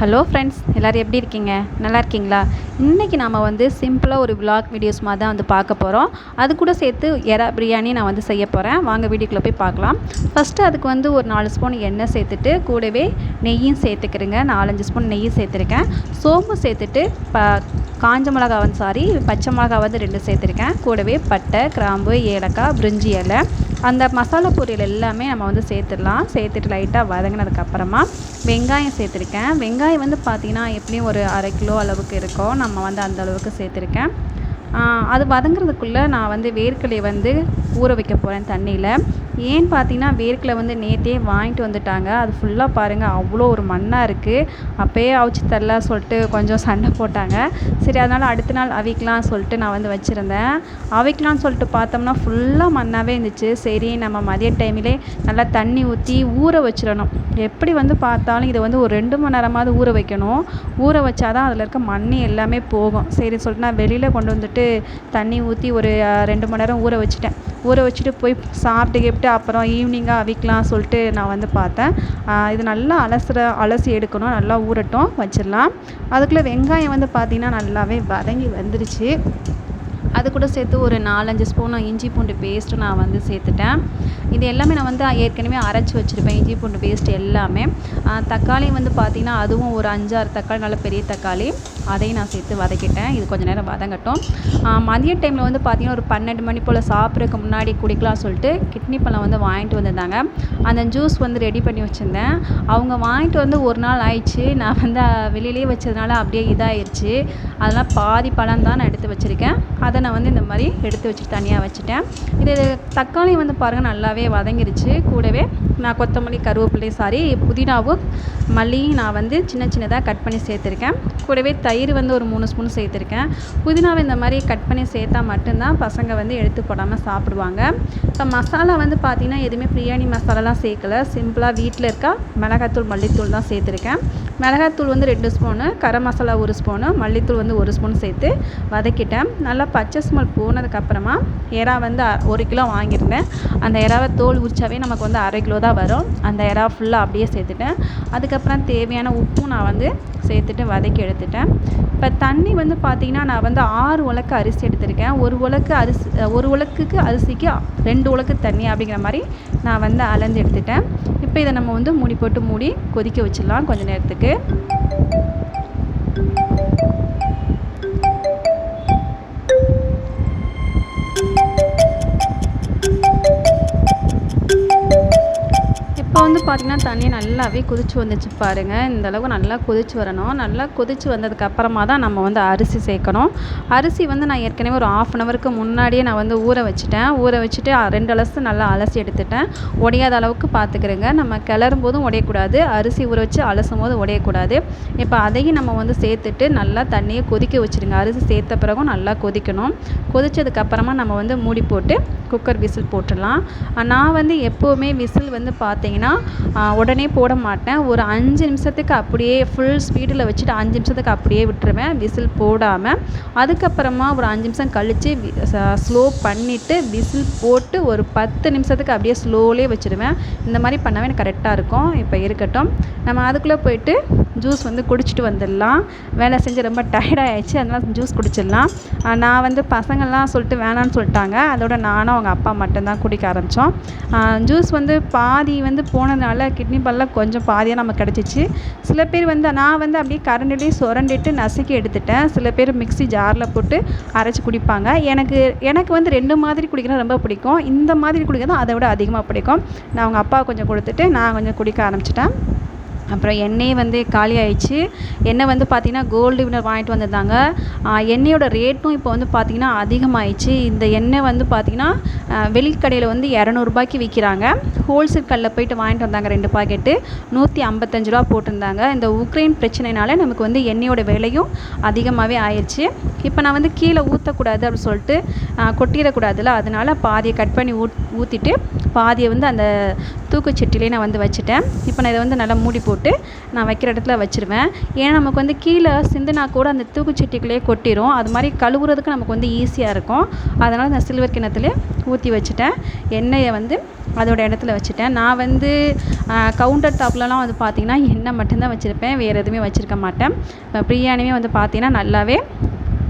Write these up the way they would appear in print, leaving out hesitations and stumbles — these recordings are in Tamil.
ஹலோ ஃப்ரெண்ட்ஸ், எல்லோரும் எப்படி இருக்கீங்க? நல்லா இருக்கீங்களா? இன்றைக்கி நாம் சிம்பிளாக ஒரு விலாக் வீடியோஸ் மாதிரி தான் பார்க்க போகிறோம். அது கூட சேர்த்து எறா பிரியாணி நான் செய்ய போகிறேன். வாங்க வீடியோக்குள்ளே போய் பார்க்கலாம். ஃபஸ்ட்டு அதுக்கு ஒரு 4 ஸ்பூன் எண்ணெய் சேர்த்துட்டு கூடவே நெய்யும் சேர்த்துக்கிறேங்க. 4-5 ஸ்பூன் நெய்யும் சேர்த்துருக்கேன். சோம்பு சேர்த்துட்டு காஞ்ச மிளகா பச்சை மிளகா 2 சேர்த்துருக்கேன். கூடவே பட்டை, கிராம்பு, ஏலக்காய், பிரிஞ்சி இலை, அந்த மசாலா பொரியல் எல்லாமே நம்ம சேர்த்துடலாம். சேர்த்துட்டு லைட்டாக வதங்கினதுக்கப்புறமா வெங்காயம் சேர்த்துருக்கேன். வெங்காயம் பார்த்திங்கன்னா எப்படியும் ஒரு 1/2 கிலோ அளவுக்கு இருக்கும். நம்ம அந்த அளவுக்கு சேர்த்துருக்கேன். அது வதங்குறதுக்குள்ளே நான் வேர்க்கடலையை ஊற வைக்க போகிறேன் தண்ணியில். ஏன்னு பார்த்தீங்கன்னா வேர்க்கடலை நேற்றே வாங்கிட்டு வந்துட்டாங்க. அது ஃபுல்லாக பாருங்கள் அவ்வளோ ஒரு மண்ணாக இருக்குது. அப்போயே அவிச்சு தரல சொல்லிட்டு கொஞ்சம் சண்டை போட்டாங்க. சரி, அதனால் அடுத்த நாள் அவிக்கலாம் சொல்லிட்டு நான் வச்சுருந்தேன். அவிக்கலாம்னு சொல்லிட்டு பார்த்தோம்னா ஃபுல்லாக மண்ணாகவே இருந்துச்சு. சரி, நம்ம மதிய டைமிலே நல்லா தண்ணி ஊற்றி ஊற வச்சிடணும். எப்படி பார்த்தாலும் இதை ஒரு 2 மணி நேரமாவது ஊற வைக்கணும். ஊற வச்சாதான் அதில் இருக்க மண் எல்லாமே போகும். சரி சொல்லிட்டு நான் வெளியில் கொண்டு வந்துட்டு தண்ணி ஊற்றி ஒரு 2 மணி நேரம் ஊற வச்சுட்டேன். ஊற வச்சுட்டு போய் சாப்பிட்டு அப்புறம் ஈவினிங்காக அவிக்கலாம் சொல்லிட்டு நான் பார்த்தேன். இது நல்லா அலசி எடுக்கணும். நல்லா ஊறட்டும், வச்சிடலாம். அதுக்குள்ளே வெங்காயம் பார்த்திங்கன்னா நல்லாவே வதங்கி வந்துருச்சு. அது கூட சேர்த்து ஒரு 4-5 ஸ்பூன் இஞ்சி பூண்டு பேஸ்ட்டு நான் சேர்த்துட்டேன். இது எல்லாமே நான் ஏற்கனவே அரைச்சி வச்சுருப்பேன். இஞ்சி பூண்டு பேஸ்ட் எல்லாமே. தக்காளி பார்த்திங்கன்னா அதுவும் ஒரு 5-6 தக்காளி, நல்ல பெரிய தக்காளி, அதையும் நான் சேர்த்து வதக்கிட்டேன். இது கொஞ்சம் நேரம் வதங்கட்டும். மதிய டைமில் பார்த்திங்கன்னா ஒரு 12 மணி போல் சாப்பிட்றதுக்கு முன்னாடி குடிக்கலாம் சொல்லிட்டு கிட்னி பழம் வாங்கிட்டு வந்திருந்தாங்க. அந்த ஜூஸ் ரெடி பண்ணி வச்சுருந்தேன். அவங்க வாங்கிட்டு ஒரு நாள் ஆயிடுச்சு. நான் வெளியிலே வச்சதுனால அப்படியே இதாகிடுச்சு. அதெல்லாம் பாதி பழம் தான் நான் எடுத்து வச்சுருக்கேன். அதை நான் இந்த மாதிரி எடுத்து வச்சுட்டு தனியாக வச்சுட்டேன். இது தக்காளி பாருங்கள் நல்லாவே வதங்கிருச்சு. கூடவே நான் கொத்தமல்லி, கருவேப்பிலை, புதினாவும் மல்லியும் நான் சின்ன சின்னதாக கட் பண்ணி சேர்த்துருக்கேன். கூடவே தயிர் ஒரு 3 ஸ்பூன் சேர்த்துருக்கேன். புதினாவை இந்த மாதிரி கட் பண்ணி சேர்த்தா மட்டும்தான் பசங்க எடுத்து போடாமல் சாப்பிடுவாங்க. இப்போ மசாலா பார்த்திங்கன்னா எதுவுமே பிரியாணி மசாலாலாம் சேர்க்கலை. சிம்பிளாக வீட்டில் இருக்க மிளகாத்தூள், மல்லித்தூள் தான் சேர்த்துருக்கேன். மிளகாத்தூள் 2 ஸ்பூனு, கரம் மசாலா 1 ஸ்பூனு, மல்லித்தூள் 1 ஸ்பூன் சேர்த்து வதக்கிட்டேன். நல்லா பச்சை ஸ்மெல் போனதுக்கப்புறமா எறா 1 கிலோ வாங்கியிருந்தேன். அந்த எறாவை தோல் உரிச்சாவே நமக்கு 1/2 கிலோ தான் வரும். அந்த எறா ஃபுல்லாக அப்படியே சேர்த்துட்டேன். அதுக்கப்புறம் தேவையான உப்பும் நான் சேர்த்துட்டு வதக்கி எடுத்துட்டேன். இப்போ தண்ணி பார்த்திங்கன்னா நான் 6 உலக்கு அரிசி எடுத்திருக்கேன். ஒரு உலக்குக்கு அரிசிக்கு 2 உலக்கு தண்ணி அப்படிங்கிற மாதிரி நான் அளந்து எடுத்துட்டேன். இப்போ இதை நம்ம மூடி போட்டு கொதிக்க வச்சிடலாம் கொஞ்சம் நேரத்துக்கு. இப்போ பார்த்திங்கன்னா தண்ணி நல்லாவே கொதிச்சு வந்துச்சு பாருங்கள். இந்தளவுக்கு நல்லா கொதிச்சு வரணும். நல்லா கொதிச்சு வந்ததுக்கப்புறமா தான் நம்ம அரிசி சேர்க்கணும். அரிசி நான் ஏற்கனவே ஒரு 1/2 அன் ஹவருக்கு முன்னாடியே நான் ஊற வச்சுட்டேன். ஊற வச்சுட்டு 2 அலசு நல்லா அலசி எடுத்துட்டேன். உடையாத அளவுக்கு பார்த்துக்கிறேங்க. நம்ம கிளறும் போதும் உடையக்கூடாது, அரிசி ஊற வச்சு அலசும் போது உடையக்கூடாது. இப்போ அதையும் நம்ம சேர்த்துட்டு நல்லா தண்ணியை கொதிக்க வச்சுருங்க. அரிசி சேர்த்த பிறகும் நல்லா கொதிக்கணும். கொதித்ததுக்கப்புறமா நம்ம மூடி போட்டு குக்கர் விசில் போட்டுடலாம். நான் எப்போவுமே விசில் பார்த்திங்கன்னா உடனே போட மாட்டேன். ஒரு 5 நிமிஷத்துக்கு அப்படியே ஃபுல் ஸ்பீடில் வச்சுட்டு 5 நிமிஷத்துக்கு அப்படியே விட்டுருவேன் விசில் போடாமல். அதுக்கப்புறமா ஒரு 5 நிமிஷம் கழித்து ஸ்லோ பண்ணிவிட்டு விசில் போட்டு ஒரு 10 நிமிஷத்துக்கு அப்படியே ஸ்லோலே வச்சுருவேன். இந்த மாதிரி பண்ணாவே எனக்கு கரெக்டாக இருக்கும். இப்போ இருக்கட்டும், நம்ம அதுக்குள்ளே போயிட்டு ஜூஸ் குடிச்சிட்டு வந்துடலாம். வேலை செஞ்சு ரொம்ப டயர்டாகிடுச்சு, அதனால் ஜூஸ் குடிச்சிடலாம். நான் பசங்கள்லாம் சொல்லிட்டு வேணான்னு சொல்லிட்டாங்க. அதோட நானும் அவங்க அப்பா மட்டும்தான் குடிக்க ஆரம்பித்தோம். ஜூஸ் பாதி போனதுனால கிட்னி பல்லில் கொஞ்சம் பாதியாக நமக்கு கிடச்சிச்சு. சில பேர் நான் அப்படியே கரண்டிலேயே சுரண்டிட்டு நசுக்கி எடுத்துட்டேன். சில பேர் மிக்ஸி ஜாரில் போட்டு அரைச்சி குடிப்பாங்க. எனக்கு 2 மாதிரி குடிக்கிறது ரொம்ப பிடிக்கும். இந்த மாதிரி குடிக்கிறது அதை விட அதிகமாக பிடிக்கும். நான் அவங்க அப்பா கொஞ்சம் கொடுத்துட்டு நான் கொஞ்சம் குடிக்க ஆரம்பிச்சிட்டேன். அப்புறம் எண்ணெய் காலி ஆயிடுச்சு. எண்ணெய் பார்த்திங்கன்னா கோல்டு வினர் வாங்கிட்டு வந்திருந்தாங்க. எண்ணெயோட ரேட்டும் இப்போ பார்த்திங்கன்னா அதிகமாகிடுச்சு. இந்த எண்ணெய் பார்த்திங்கன்னா வெளிக்கடையில் 200 ரூபாய்க்கு விற்கிறாங்க. ஹோல்சேல் கடையில் போயிட்டு வாங்கிட்டு வந்தாங்க 2 பாக்கெட்டு 155 ரூபா போட்டிருந்தாங்க. இந்த உக்ரைன் பிரச்சனைனால நமக்கு எண்ணெயோட விலையும் அதிகமாகவே ஆயிடுச்சு. இப்போ நான் கீழே ஊற்றக்கூடாது அப்படின்னு சொல்லிட்டு கொட்டிடக்கூடாதுல்ல, அதனால் பாதியை கட் பண்ணி ஊற்றிட்டு பாதியை அந்த தூக்குச்சட்டிலே நான் வந்து வச்சுட்டேன். இப்போ நான் இதை வந்து நல்லா மூடி போட்டு நான் வைக்கிற இடத்துல வச்சுருவேன். ஏன்னா நமக்கு வந்து கீழே சிந்துனா கூட அந்த தூக்குச்சட்டிக்குள்ளேயே கொட்டிடும். அது மாதிரி கழுவுறதுக்கு நமக்கு வந்து ஈஸியாக இருக்கும். அதனால் நான் சில்வர் கிண்ணத்துலேயே ஊற்றி வச்சுட்டேன். எண்ணெயை வந்து அதோட இடத்துல வச்சுட்டேன். நான் வந்து கவுண்டர் டாப்லலாம் வந்து பார்த்திங்கன்னா எண்ணெய் மட்டும்தான் வச்சுருப்பேன், வேறு எதுவுமே வச்சுருக்க மாட்டேன். இப்போ பிரியாணியுமே வந்து பார்த்திங்கன்னா நல்லாவே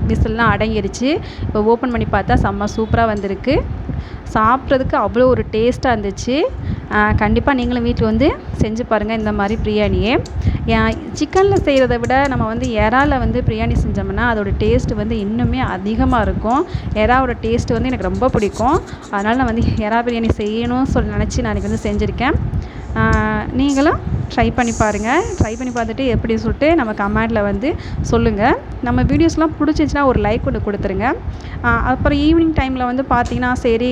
விசில்லாம் அடங்கிருச்சு. இப்போ ஓப்பன் பண்ணி பார்த்தா செம்ம சூப்பராக வந்திருக்கு. சாப்பிட்றதுக்கு அவ்வளோ ஒரு டேஸ்ட்டாக இருந்துச்சு. கண்டிப்பாக நீங்களும் வீட்டில் வந்து செஞ்சு பாருங்கள் இந்த மாதிரி பிரியாணியே. சிக்கனில் செய்கிறத விட நம்ம வந்து இறால வந்து பிரியாணி செஞ்சோம்னா அதோடய டேஸ்ட்டு வந்து இன்னுமே அதிகமாக இருக்கும். இறாவோட டேஸ்ட்டு வந்து எனக்கு ரொம்ப பிடிக்கும். அதனால் நான் வந்து இறா பிரியாணி செய்யணும்னு சொல்லி நினச்சி நான் வந்து செஞ்சுருக்கேன். நீங்களும் ட்ரை பண்ணி பாருங்கள். ட்ரை பண்ணி பார்த்துட்டு எப்படி சொல்லிட்டு நம்ம கமெண்டில் வந்து சொல்லுங்கள். நம்ம வீடியோஸ்லாம் பிடிச்சிச்சின்னா ஒரு லைக் ஒன்று கொடுத்துருங்க. அப்புறம் ஈவினிங் டைமில் வந்து பார்த்திங்கன்னா சரி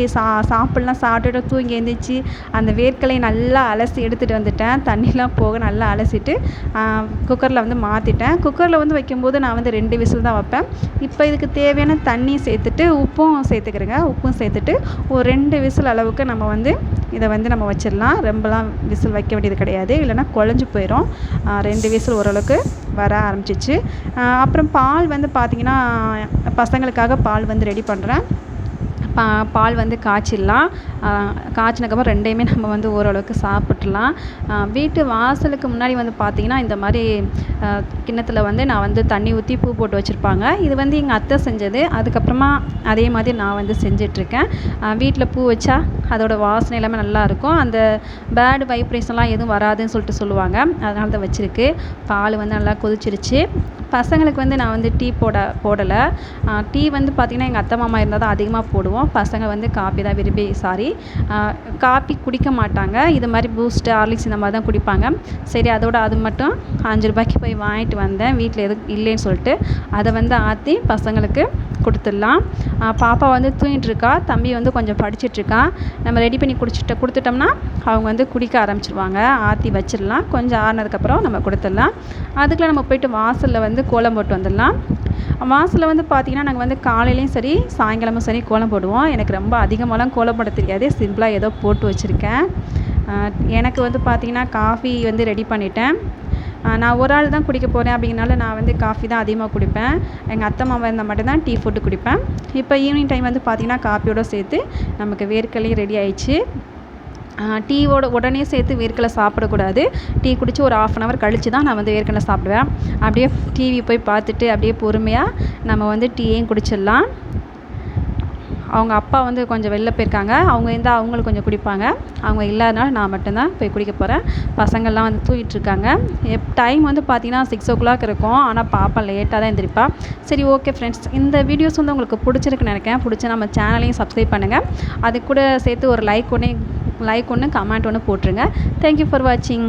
சாப்பிட்லாம் சாப்பிட்டுட்டு தூங்கி எழுந்திரிச்சி அந்த வேர்க்கலையை நல்லா அலசி எடுத்துகிட்டு வந்துட்டேன். தண்ணிலாம் போக நல்லா அலசிட்டு குக்கரில் வந்து மாற்றிட்டேன். குக்கரில் வந்து வைக்கும்போது நான் வந்து 2 விசில் தான் வைப்பேன். இப்போ இதுக்கு தேவையான தண்ணி சேர்த்துட்டு உப்பும் சேர்த்துக்கிறேங்க. உப்பும் சேர்த்துட்டு ஒரு 2 விசில் அளவுக்கு நம்ம வந்து இதை வந்து நம்ம வச்சிடலாம். ரொம்பலாம் விசில் வைக்க வேண்டியது கிடையாது, இல்லைனா குழஞ்சி போயிடும். 2 விசில் ஓரளவுக்கு வர ஆரம்பிச்சிச்சு. அப்புறம் பால் வந்து பார்த்திங்கன்னா பசங்களுக்காக பால் வந்து ரெடி பண்ணுறேன். பால் வந்து காய்ச்சிடலாம். காய்ச்சினதுக்கப்புறம் 2யுமே நம்ம வந்து ஓரளவுக்கு சாப்பிட்றலாம். வீட்டு வாசலுக்கு முன்னாடி வந்து பார்த்திங்கன்னா இந்த மாதிரி கிண்ணத்தில் வந்து நான் வந்து தண்ணி ஊற்றி பூ போட்டு வச்சுருப்பாங்க. இது வந்து எங்கள் அத்தை செஞ்சது. அதுக்கப்புறமா அதே மாதிரி நான் வந்து செஞ்சிட்ருக்கேன். வீட்டில் பூ வச்சா அதோட வாசனை எல்லாமே நல்லாயிருக்கும். அந்த பேட் வைப்ரேஷன்லாம் எதுவும் வராதுன்னு சொல்லிட்டு சொல்லுவாங்க. அதனால தான் வச்சுருக்கு. பால் வந்து நல்லா கொதிச்சிருச்சு. பசங்களுக்கு வந்து நான் வந்து டீ போடலை. டீ வந்து பார்த்திங்கன்னா எங்கள் அத்தை மாமா இருந்தால் தான் அதிகமாக போடுவோம். பசங்க வந்து காப்பி தான் காப்பி குடிக்க மாட்டாங்க. இது மாதிரி பூஸ்ட்டு ஹார்லிக்ஸ் இந்த மாதிரி தான் குடிப்பாங்க. சரி அதோட அது மட்டும் 5 ரூபாய்க்கு போய் வாங்கிட்டு வந்தேன். வீட்டில் எதுவும் இல்லைன்னு சொல்லிட்டு அதை வந்து ஆற்றி பசங்களுக்கு கொடுத்துடலாம். பாப்பா வந்து தூங்கிட்டுருக்கா. தம்பி வந்து கொஞ்சம் படிச்சிட்ருக்கான். நம்ம ரெடி பண்ணி கொடுத்துட்டோம்னா அவங்க வந்து குடிக்க ஆரம்பிச்சிருவாங்க. ஆற்றி வச்சிடலாம். கொஞ்சம் ஆறுனதுக்கப்புறம் நம்ம கொடுத்துடலாம். அதுக்குள்ளே நம்ம போய்ட்டு வாசலில் வந்து கோலம் போட்டு வந்துடலாம். வாசலில் வந்து பார்த்திங்கன்னா நாங்கள் வந்து காலையிலையும் சரி சாயங்காலமும் சரி கோலம் போடுவோம். எனக்கு ரொம்ப அதிகமாகலாம் கோலம் போட தெரியாது. சிம்பிளாக ஏதோ போட்டு வச்சுருக்கேன். எனக்கு வந்து பார்த்திங்கன்னா காஃபி வந்து ரெடி பண்ணிட்டேன். நான் ஒரு ஆள் தான் குடிக்க போகிறேன் அப்படிங்கிறனால நான் வந்து காஃபி தான் அதிகமாக குடிப்பேன். எங்கள் அத்தை மாமா இருந்தால் மட்டும்தான் டீ போட்டு குடிப்பேன். இப்போ ஈவினிங் டைம் வந்து பார்த்திங்கன்னா காஃபியோடு சேர்த்து நமக்கு வேர்க்கலையும் ரெடி ஆயிடுச்சு. டீயோட உடனே சேர்த்து வேர்க்கடலை சாப்பிடக்கூடாது. டீ குடித்து ஒரு 1/2 hour கழித்து தான் நான் வந்து வேர்க்கடலை சாப்பிடுவேன். அப்படியே டிவி போய் பார்த்துட்டு அப்படியே பொறுமையாக நம்ம வந்து டீயையும் குடிச்சிடலாம். அவங்க அப்பா வந்து கொஞ்சம் வெளில போயிருக்காங்க. அவங்க இருந்தால் அவங்களும் கொஞ்சம் குடிப்பாங்க. அவங்க இல்லாதனால நான் மட்டும்தான் போய் குடிக்க போகிறேன். பசங்கள்லாம் வந்து தூங்கிட்டுருக்காங்க. டைம் வந்து பார்த்திங்கன்னா 6 o'clock இருக்கும். ஆனால் பாப்பா லேட்டாக தான் எழுந்திரிப்பா. சரி ஓகே ஃப்ரெண்ட்ஸ், இந்த வீடியோஸ் வந்து உங்களுக்கு பிடிச்சிருக்குன்னு நினைக்கிறேன். பிடிச்சா நம்ம சேனலையும் சப்ஸ்கிரைப் பண்ணுங்கள். அது கூட சேர்த்து ஒரு லைக் ஒன்று கமெண்ட் ஒன்று போட்டுருங்க. தேங்க்யூ ஃபார் வாட்சிங்.